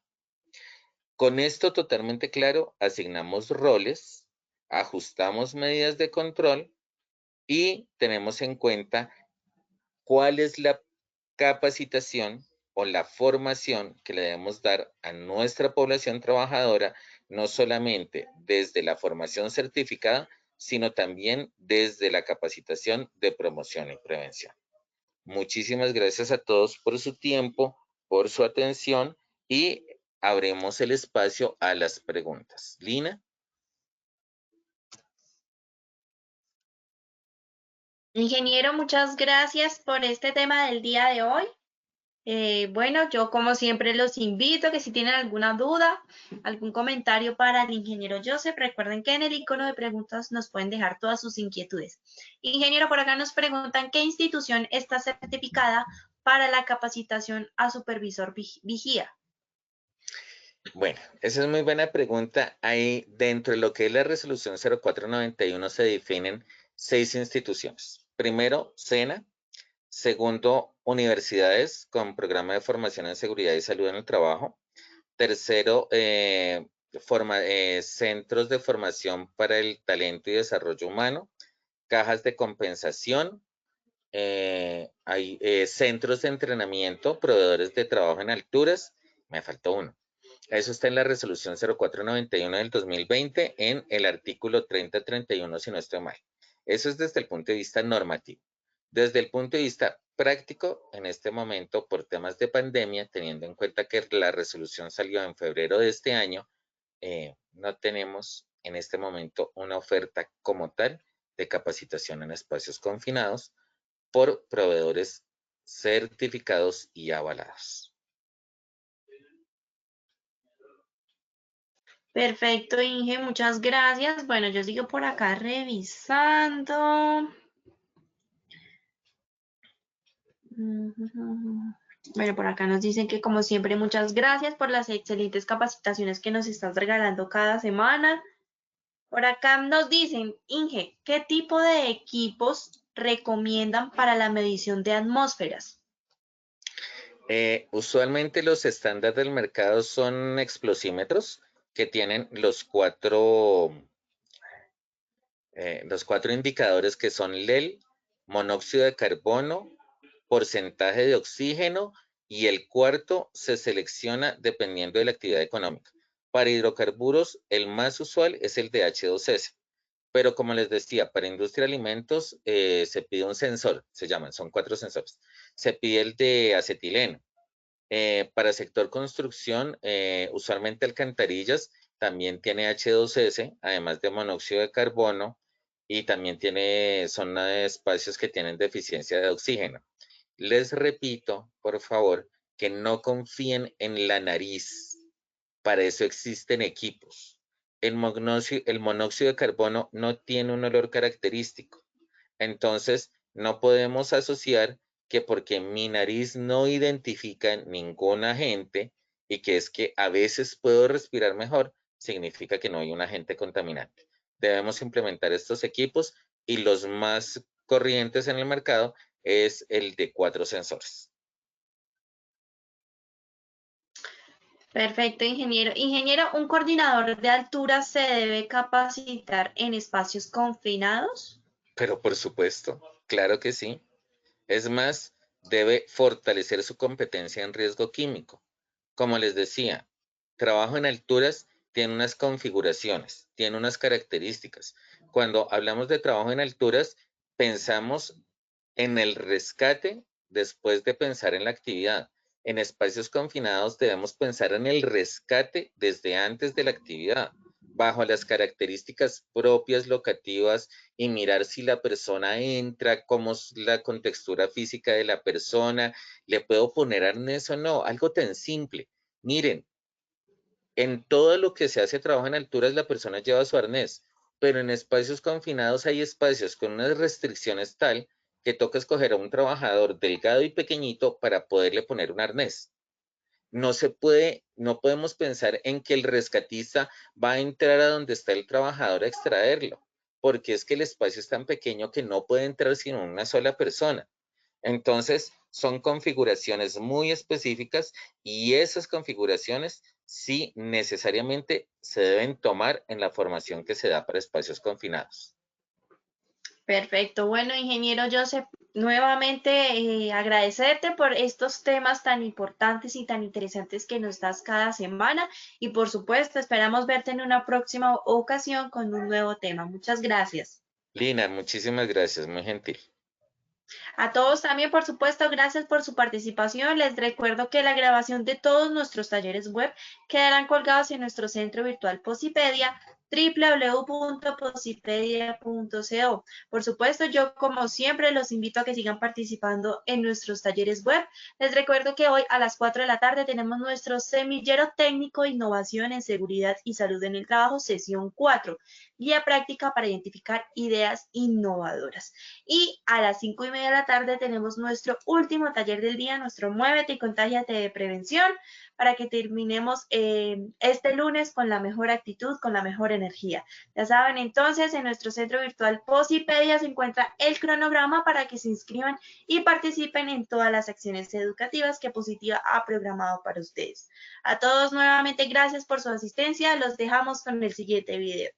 Con esto totalmente claro, asignamos roles, ajustamos medidas de control y tenemos en cuenta cuál es la capacitación o la formación que le debemos dar a nuestra población trabajadora, no solamente desde la formación certificada, sino también desde la capacitación de promoción y prevención. Muchísimas gracias a todos por su tiempo, por su atención y abrimos el espacio a las preguntas. Lina. Ingeniero, muchas gracias por este tema del día de hoy. Bueno, yo como siempre los invito que si tienen alguna duda, algún comentario para el ingeniero Joseph, recuerden que en el icono de preguntas nos pueden dejar todas sus inquietudes. Ingeniero, por acá nos preguntan qué institución está certificada para la capacitación a supervisor vigía. Bueno, esa es muy buena pregunta. Ahí dentro de lo que es la resolución 0491 se definen 6 instituciones. Primero, SENA. Segundo, universidades con programa de formación en seguridad y salud en el trabajo. Tercero, centros de formación para el talento y desarrollo humano, cajas de compensación, hay centros de entrenamiento, proveedores de trabajo en alturas, me faltó uno. Eso está en la resolución 0491 del 2020 en el artículo 3031, si no estoy mal. Eso es desde el punto de vista normativo. Desde el punto de vista práctico, en este momento, por temas de pandemia, teniendo en cuenta que la resolución salió en febrero de este año, no tenemos en este momento una oferta como tal de capacitación en espacios confinados por proveedores certificados y avalados. Perfecto, Inge, muchas gracias. Bueno, yo sigo por acá revisando. Bueno, por acá nos dicen que como siempre, muchas gracias por las excelentes capacitaciones que nos estás regalando cada semana. Por acá nos dicen, Inge, ¿qué tipo de equipos recomiendan para la medición de atmósferas? Usualmente los estándares del mercado son explosímetros que tienen los cuatro indicadores que son LEL, monóxido de carbono, porcentaje de oxígeno y el cuarto se selecciona dependiendo de la actividad económica. Para hidrocarburos, el más usual es el de H2S, pero como les decía, para industria de alimentos se pide un sensor, son 4 sensores. Se pide el de acetileno. Para sector construcción, usualmente alcantarillas también tiene H2S, además de monóxido de carbono, y también son espacios que tienen deficiencia de oxígeno. Les repito, por favor, que no confíen en la nariz. Para eso existen equipos. El monóxido de carbono no tiene un olor característico. Entonces, no podemos asociar que porque mi nariz no identifica ningún agente y que es que a veces puedo respirar mejor, significa que no hay un agente contaminante. Debemos implementar estos equipos y los más corrientes en el mercado es el de 4 sensores. Perfecto, ingeniero. Ingeniero, ¿un coordinador de altura se debe capacitar en espacios confinados? Pero por supuesto, claro que sí. Es más, debe fortalecer su competencia en riesgo químico. Como les decía, trabajo en alturas tiene unas configuraciones, tiene unas características. Cuando hablamos de trabajo en alturas, pensamos en el rescate después de pensar en la actividad. En espacios confinados debemos pensar en el rescate desde antes de la actividad, bajo las características propias locativas y mirar si la persona entra, cómo es la contextura física de la persona, le puedo poner arnés o no, algo tan simple. Miren, en todo lo que se hace trabajo en alturas la persona lleva su arnés, pero en espacios confinados hay espacios con unas restricciones tal que toca escoger a un trabajador delgado y pequeñito para poderle poner un arnés. No se puede, no podemos pensar en que el rescatista va a entrar a donde está el trabajador a extraerlo, porque es que el espacio es tan pequeño que no puede entrar sino una sola persona. Entonces, son configuraciones muy específicas y esas configuraciones sí necesariamente se deben tomar en la formación que se da para espacios confinados. Perfecto. Bueno, ingeniero Joseph, nuevamente agradecerte por estos temas tan importantes y tan interesantes que nos das cada semana y por supuesto esperamos verte en una próxima ocasión con un nuevo tema. Muchas gracias. Lina, muchísimas gracias, muy gentil. A todos también, por supuesto, gracias por su participación. Les recuerdo que la grabación de todos nuestros talleres web quedarán colgados en nuestro centro virtual Posipedia, www.posipedia.co. Por supuesto, yo como siempre los invito a que sigan participando en nuestros talleres web. Les recuerdo que hoy a las 4 de la tarde tenemos nuestro semillero técnico Innovación en Seguridad y Salud en el Trabajo, sesión 4, guía práctica para identificar ideas innovadoras. Y a las 5:30 de la tarde tenemos nuestro último taller del día, nuestro Muévete y Contágiate de Prevención, para que terminemos este lunes con la mejor actitud, con la mejor energía. Ya saben, entonces, en nuestro centro virtual Posipedia se encuentra el cronograma para que se inscriban y participen en todas las acciones educativas que Positiva ha programado para ustedes. A todos nuevamente, gracias por su asistencia. Los dejamos con el siguiente video.